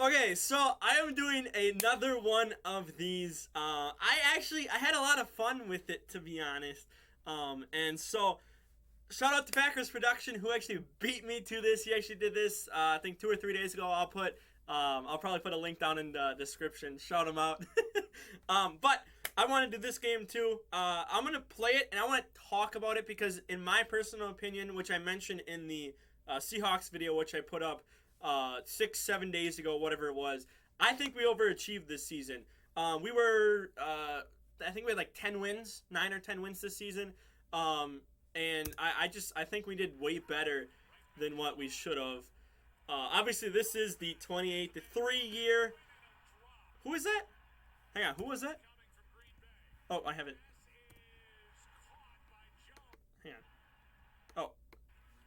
Okay, so I am doing another one of these. I had a lot of fun with it, to be honest. And so shout out to Packers Production, who actually beat me to this. He actually did this, I think 2 or 3 days ago. I'll probably put a link down in the description. Shout him out. But I want to do this game too. I'm gonna play it and I want to talk about it because, in my personal opinion, which I mentioned in the Seahawks video, which I put up 6-7 days ago, whatever it was, I think we overachieved this season. I think we had like 10 wins, 9 or 10 wins this season. And I think we did way better than what we should have. Obviously, this is the 28-3 year. Who is that? Hang on, who was that? Oh, I have it. Hang on. Oh,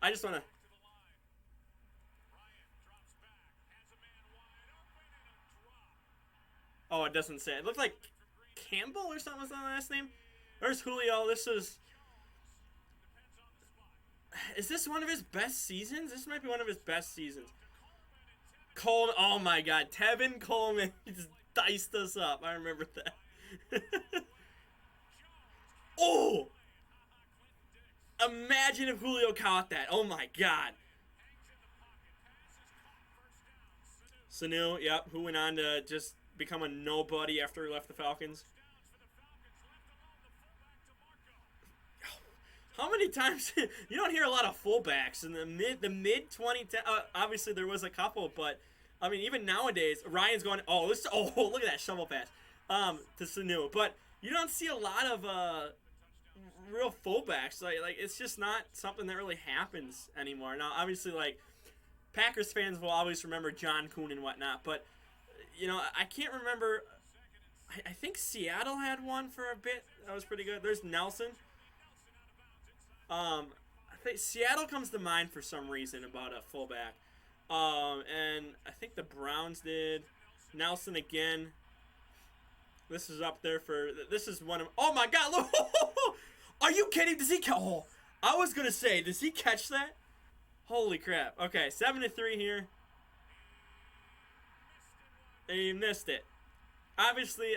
I just want to... Oh, it doesn't say. It looked like Campbell or something was the last name. There's Julio. This is... Is this one of his best seasons? This might be one of his best seasons. Coleman. Oh my god. Tevin Coleman. He just diced us up. I remember that. Oh! Imagine if Julio caught that. Oh my god. Sanu, yep, who went on to just become a nobody after he left the Falcons. How many times you don't hear a lot of fullbacks in the mid 2010? Obviously there was a couple, but I mean even nowadays Ryan's going. Oh, look at that shovel pass, to Sanu. But you don't see a lot of real fullbacks. Like it's just not something that really happens anymore. Now obviously like Packers fans will always remember John Kuhn and whatnot, but I can't remember. I think Seattle had one for a bit. That was pretty good. There's Nelson. I think Seattle comes to mind for some reason about a fullback. And I think the Browns did. Nelson again. This is up there for. This is one of. Oh my God! Look! Are you kidding? Does he? Oh, I was gonna say, does he catch that? Holy crap! Okay, 7-3 here. He missed it. Obviously,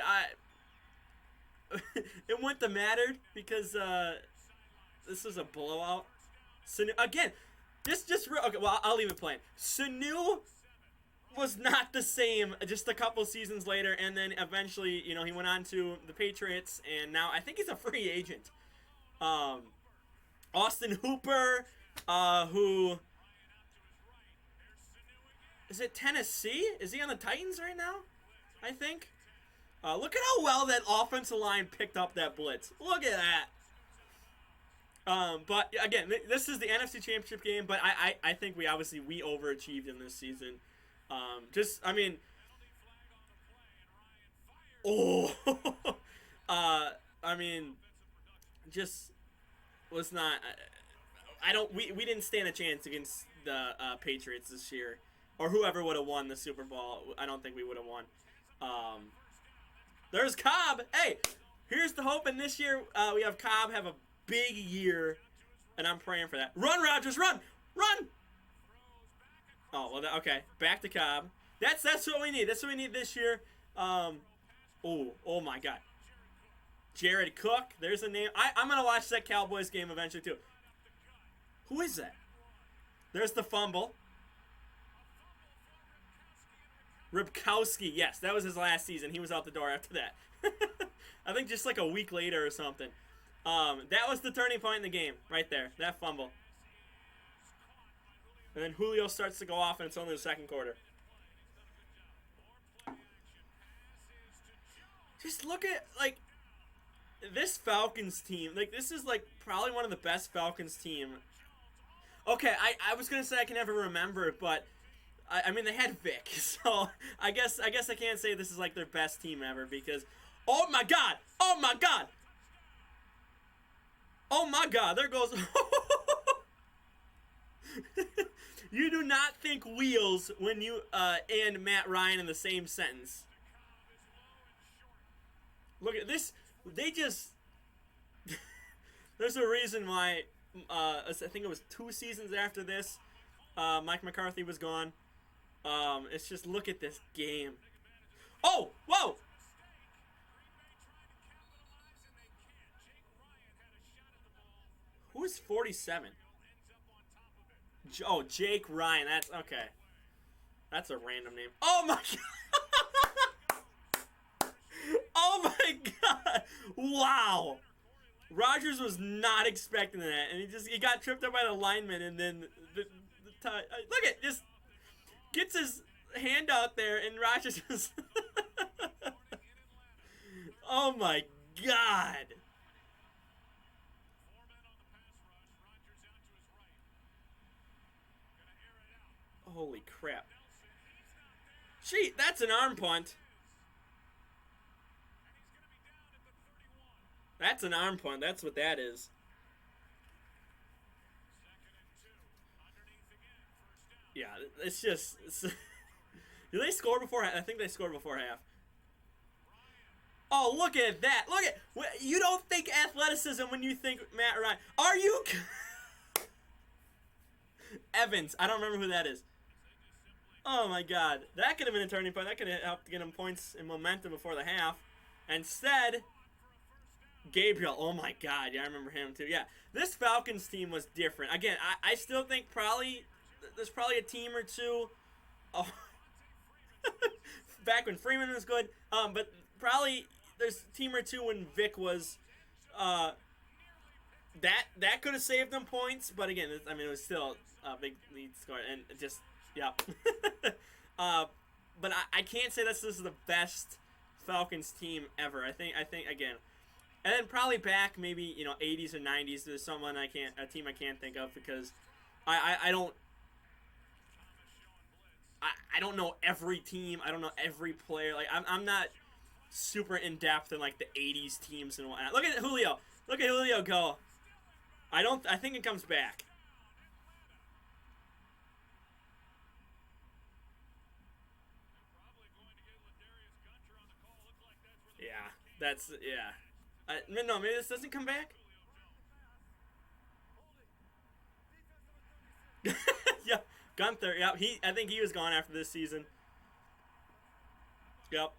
it wouldn't have mattered because this is a blowout. Sanu again. Just real. Okay, well I'll leave it plain. Sanu was not the same just a couple seasons later, and then eventually, he went on to the Patriots, and now I think he's a free agent. Austin Hooper, who is it? Tennessee? Is he on the Titans right now? I think. Look at how well that offensive line picked up that blitz. Look at that. But again, this is the NFC Championship game, but I think we overachieved in this season. I mean, oh, I mean, just was not. We didn't stand a chance against the Patriots this year, or whoever would have won the Super Bowl. I don't think we would have won. There's Cobb. Hey, here's the hope. And this year, we have Cobb have a big year, and I'm praying for that. Run, Rodgers, run, run. Oh well, okay. Back to Cobb. That's what we need. That's what we need this year. Oh my God. Jared Cook. There's a name. I'm gonna watch that Cowboys game eventually too. Who is that? There's the fumble. Ribkowski. Yes, that was his last season. He was out the door after that. I think just like a week later or something. That was the turning point in the game, right there. That fumble. And then Julio starts to go off, and it's only the second quarter. Just look at, like, this Falcons team. Like, this is, like, probably one of the best Falcons team. Okay, I was going to say I can never remember it, but, I mean, they had Vic. So, I guess I can't say this is, like, their best team ever, because, oh, my God! Oh, my God! Oh my God, there goes. You do not think wheels when you and Matt Ryan in the same sentence. Look at this. They just. There's a reason why. I think it was 2 seasons after this, Mike McCarthy was gone. It's just look at this game. Oh, whoa! Who is 47? Oh, Jake Ryan. That's okay. That's a random name. Oh my god! Oh my god! Wow! Rogers was not expecting that, and he got tripped up by the lineman, and then look at just gets his hand out there, and Rogers was. Oh my god! Holy crap! Gee, that's an arm punt. That's an arm punt. That's what that is. Yeah, it's just. Did they score before? I think they scored before half. Oh, look at that! Look at you. Don't think athleticism when you think Matt Ryan. Are you? Evans. I don't remember who that is. Oh my god, that could have been a turning point. That could have helped get him points and momentum before the half. Instead, Gabriel. Oh my god, yeah, I remember him too. Yeah, this Falcons team was different. Again, I still think there's probably a team or two. Oh, back when Freeman was good. But probably there's a team or two when Vic was. That could have saved them points, but again, I mean, it was still a big lead score, and just yeah. But I can't say this is the best Falcons team ever. I think again, and then probably back maybe 80s or 90s. There's someone a team I can't think of because I don't know every team. I don't know every player. Like I'm not super in depth in like the 80s teams and whatnot. Look at Julio. Look at Julio go. I think it comes back. Yeah, no, maybe this doesn't come back. Yeah, Gunther. Yep, I think he was gone after this season. Yep,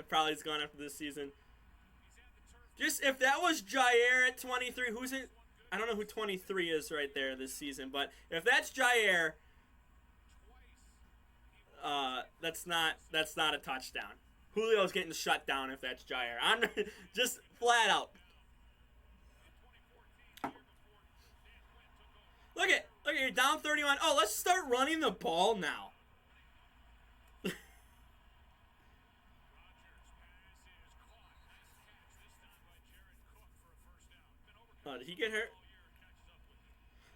probably is gone after this season. Just if that was Jair at 23, who's it? I don't know who 23 is right there this season, but if that's Jair, that's not a touchdown. Julio's getting shut down if that's Jair. I'm just flat out. Look at you're down 31. Oh, let's start running the ball now. Did he get hurt?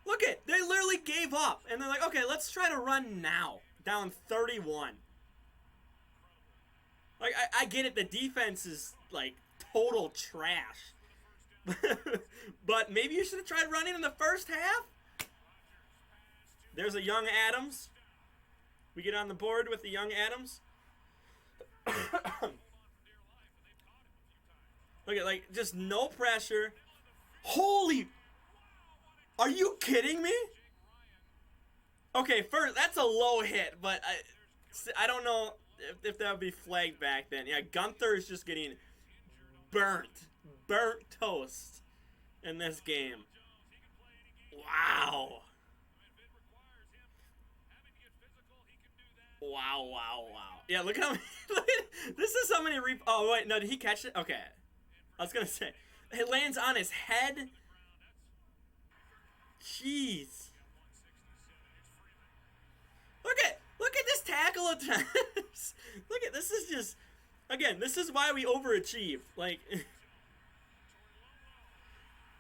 Look at, they literally gave up, and they're like, okay, let's try to run now. Down 31. Like, I get it, the defense is, like, total trash. But maybe you should have tried running in the first half? There's a young Adams. We get on the board with the young Adams. Look at, like, just no pressure. Holy... Are you kidding me? Okay, first, that's a low hit, but I don't know if that would be flagged back then. Yeah, Gunther is just getting burnt toast in this game. Wow. Wow. Yeah, look how many, this is how many oh, wait, no, did he catch it? Okay. I was going to say, it lands on his head. Jeez. Look at this tackle at times. Look at this is just again, this is why we overachieve. Like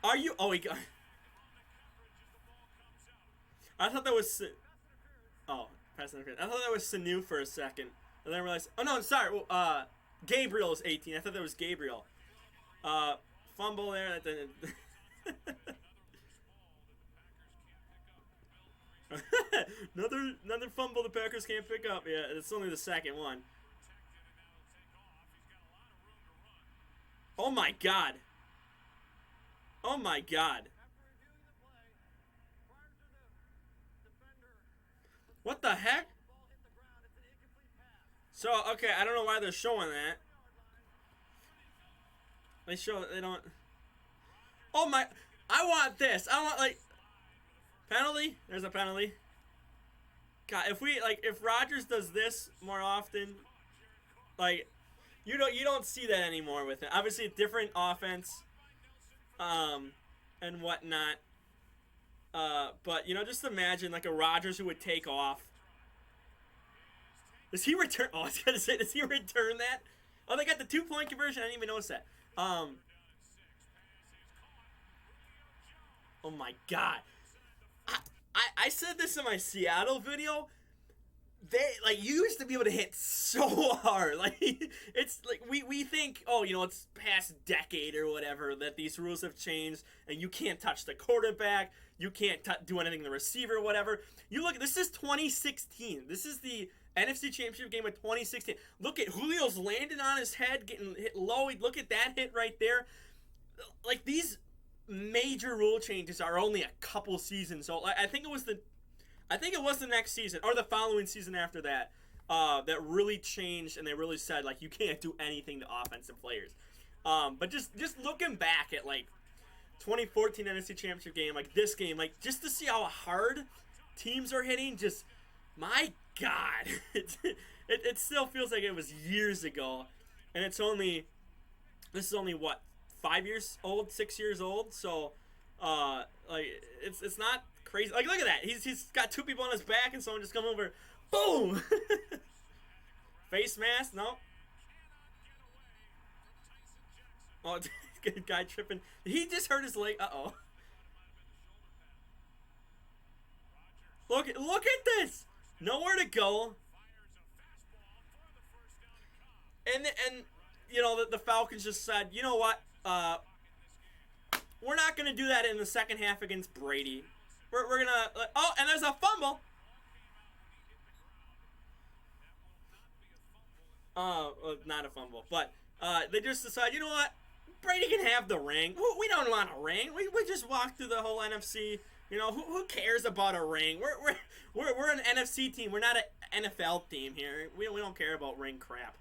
are you oh he got I thought that was oh, pass interference. I thought that was Sanu for a second. And then I realized oh no, I'm sorry. Gabriel is 18. I thought that was Gabriel. Fumble there that didn't another fumble the Packers can't pick up. Yeah, it's only the second one. Oh my god. Oh my god. What the heck? So okay, I don't know why they're showing that. They don't. Oh my! I want this. I want like penalty. There's a penalty. God, if Rodgers does this more often, like you don't see that anymore with it. Obviously, a different offense, and whatnot. But just imagine like a Rodgers who would take off. Does he return? Oh, I was gonna say, does he return that? Oh, they got the 2-point conversion. I didn't even notice that. Oh my God. I said this in my Seattle video. They you used to be able to hit so hard. Like it's like we think, oh, it's past decade or whatever that these rules have changed and you can't touch the quarterback, you can't do anything to the receiver, whatever. You look, this is 2016. This is the NFC Championship game of 2016. Look at Julio's landing on his head, getting hit low. Look at that hit right there. Like these major rule changes are only a couple seasons old. I think it was the next season or the following season after that that really changed, and they really said like you can't do anything to offensive players. But just looking back at like 2014 NFC Championship game, like this game, like just to see how hard teams are hitting, just my God, it still feels like it was years ago, and this is only what, 5 years old, 6 years old, so like it's not crazy. Like look at that, he's got two people on his back and someone just come over, boom. Face mask, no. Oh, guy tripping. He just hurt his leg. Uh-oh. Look at this. Nowhere to go. And the Falcons just said, you know what? We're not gonna do that in the second half against Brady. We're gonna. Oh, and there's a fumble. Not a fumble, but they just decide, you know what? Brady can have the ring. We don't want a ring. We just walked through the whole NFC. Who cares about a ring? We're an NFC team. We're not an NFL team here. We don't care about ring crap.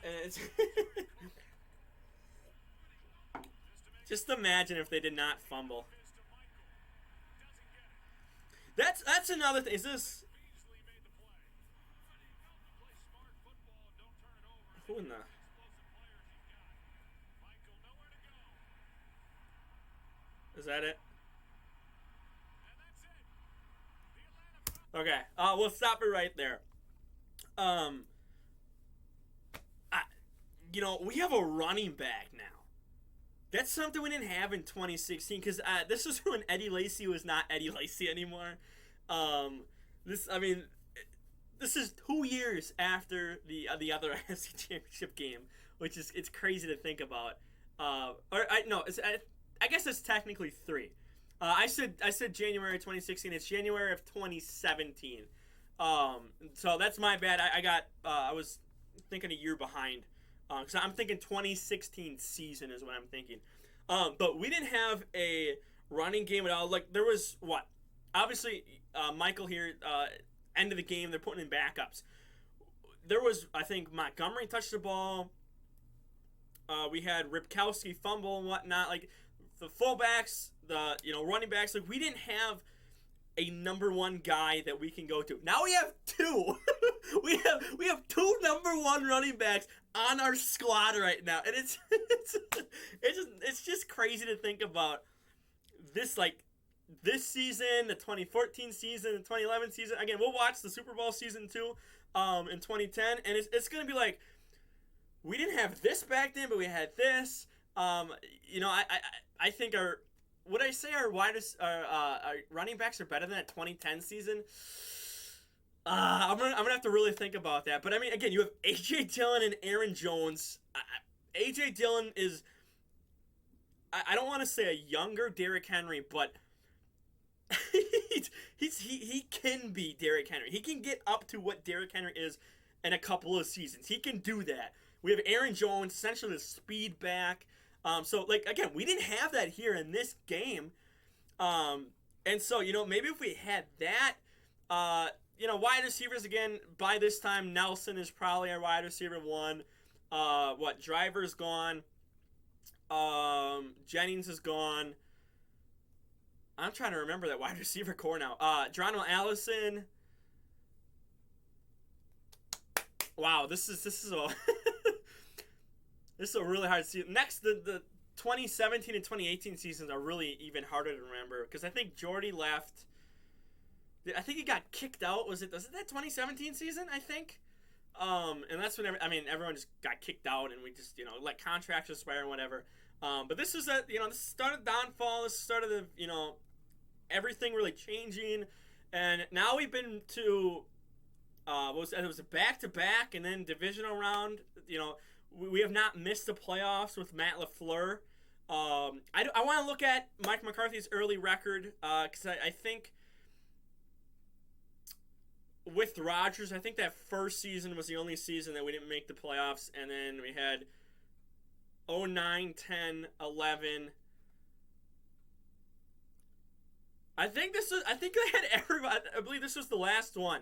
It's just imagine if they did not fumble. That's another thing. Is this who in the? Is that it? Okay. We'll stop it right there. We have a running back now. That's something we didn't have in 2016 because this was when Eddie Lacy was not Eddie Lacy anymore. This is 2 years after the other NFC Championship game, which is it's crazy to think about. I guess it's technically 3. I said January 2016. It's January of 2017. So that's my bad. I was thinking a year behind. Because I'm thinking 2016 season is what I'm thinking. But we didn't have a running game at all. Like there was what? Obviously, Michael here. End of the game, they're putting in backups. There was, I think, Montgomery touched the ball. We had Ripkowski fumble and whatnot. Like the fullbacks, the running backs. Like we didn't have a number one guy that we can go to. Now we have 2. we have 2 number 1 running backs on our squad right now, and it's just crazy to think about this. Like this season, the 2014 season, the 2011 season. Again, we'll watch the Super Bowl season 2 in 2010, and it's gonna be like we didn't have this back then, but we had this. I think our running backs are better than that 2010 season? I'm gonna have to really think about that. But I mean, again, you have A.J. Dillon and Aaron Jones. A.J. Dillon is, I don't want to say a younger Derrick Henry, but he can be Derrick Henry. He can get up to what Derrick Henry is in a couple of seasons. He can do that. We have Aaron Jones, essentially the speed back. So, like, again, we didn't have that here in this game. And so, maybe if we had that, wide receivers again. By this time, Nelson is probably our wide receiver 1. Driver's gone. Jennings is gone. I'm trying to remember that wide receiver core now. Geronimo Allison. Wow, this is a this is a really hard season. Next, the 2017 and 2018 seasons are really even harder to remember because I think Jordy left. I think he got kicked out. Was it that 2017 season? I think. And that's when everyone just got kicked out, and we just let contracts expire and whatever. But this was this started downfall. This started everything really changing, and now we've been to it was a back-to-back and then divisional round. We have not missed the playoffs with Matt LaFleur. I want to look at Mike McCarthy's early record because I think with Rodgers, I think that first season was the only season that we didn't make the playoffs, and then we had 09, 10, 11. I think they had everybody. I believe this was the last one.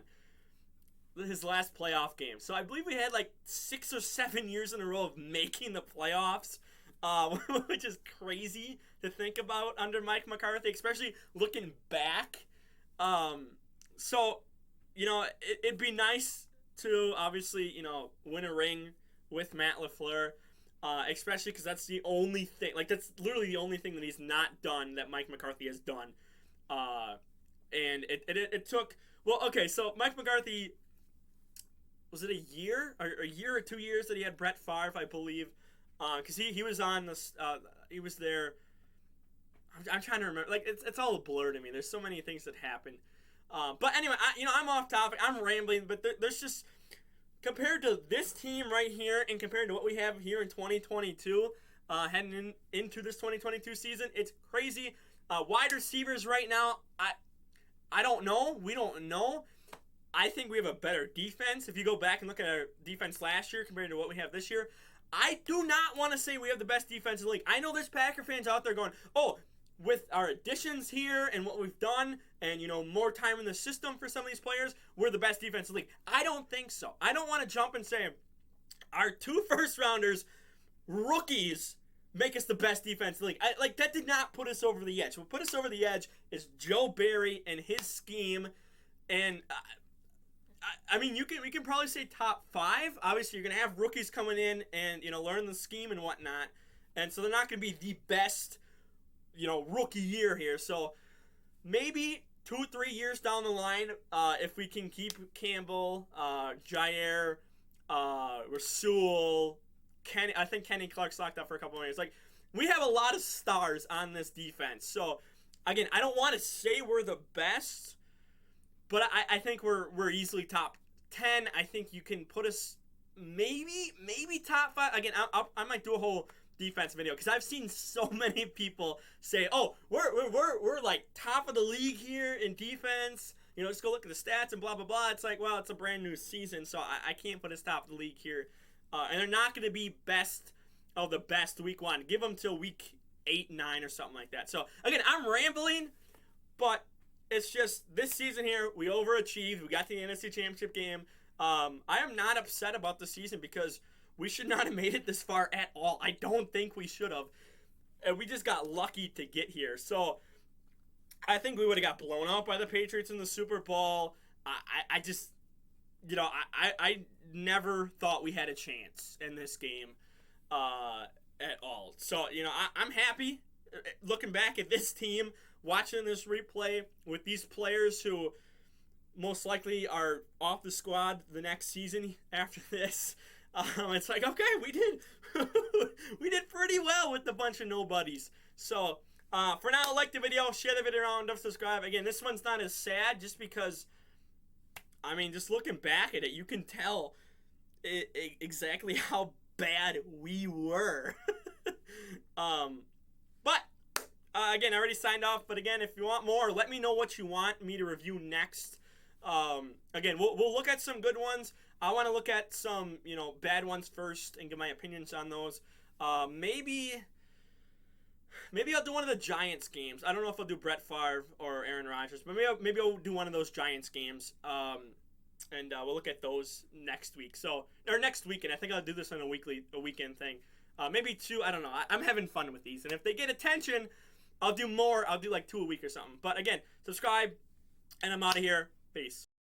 His last playoff game. So I believe we had like 6 or 7 years in a row of making the playoffs, which is crazy to think about under Mike McCarthy, especially looking back. So, it'd be nice to obviously, win a ring with Matt LaFleur, especially because that's the only thing, that's literally the only thing that he's not done that Mike McCarthy has done. And it took, so Mike McCarthy, was it a year or 2 years that he had Brett Favre, I believe, because he was on this, he was there. I'm trying to remember, it's all a blur to me. There's so many things that happen. But anyway, I'm off topic. I'm rambling, but there's just, compared to this team right here and compared to what we have here in 2022, heading into this 2022 season, it's crazy. Wide receivers right now, I don't know. We don't know. I think we have a better defense. If you go back and look at our defense last year compared to what we have this year, I do not want to say we have the best defense in the league. I know there's Packer fans out there going, oh, with our additions here and what we've done and, more time in the system for some of these players, we're the best defense in the league. I don't think so. I don't want to jump and say our 2 first-rounders, rookies, make us the best defense in the league. That did not put us over the edge. What put us over the edge is Joe Barry and his scheme. And, we can probably say top 5. Obviously, you're going to have rookies coming in and, learn the scheme and whatnot. And so they're not going to be the best, rookie year here. So maybe 2-3 years down the line, if we can keep Campbell, Jair, Rasul, Kenny. I think Kenny Clark's locked up for a couple more years. We have a lot of stars on this defense. So, again, I don't want to say we're the best, but I think we're easily top 10. I think you can put us maybe top 5. Again, I might do a whole defense video because I've seen so many people say, "Oh, we're like top of the league here in defense." Just go look at the stats and blah blah blah. It's well, it's a brand new season, so I can't put us top of the league here. And they're not going to be best of the best week 1. Give them till week 8, 9, or something like that. So again, I'm rambling, but it's just this season here we overachieved. We got the NFC Championship game. I am not upset about the season because we should not have made it this far at all. I don't think we should have. And we just got lucky to get here. So I think we would have got blown out by the Patriots in the Super Bowl. I just, I never thought we had a chance in this game at all. So, I'm happy looking back at this team, watching this replay with these players who most likely are off the squad the next season after this. It's okay, we did we did pretty well with a bunch of nobodies. So, for now, like the video, share the video around, don't subscribe. Again, this one's not as sad just because, just looking back at it, you can tell exactly how bad we were. But, again, I already signed off. But, again, if you want more, let me know what you want me to review next. Again, we'll look at some good ones. I want to look at some, bad ones first and give my opinions on those. Maybe Maybe I'll do one of the Giants games. I don't know if I'll do Brett Favre or Aaron Rodgers, but maybe I'll do one of those Giants games. And we'll look at those next week. So or next weekend. I think I'll do this on a weekend thing. Maybe 2. I don't know. I'm having fun with these, and if they get attention, I'll do more. I'll do like 2 a week or something. But again, subscribe, and I'm out of here. Peace.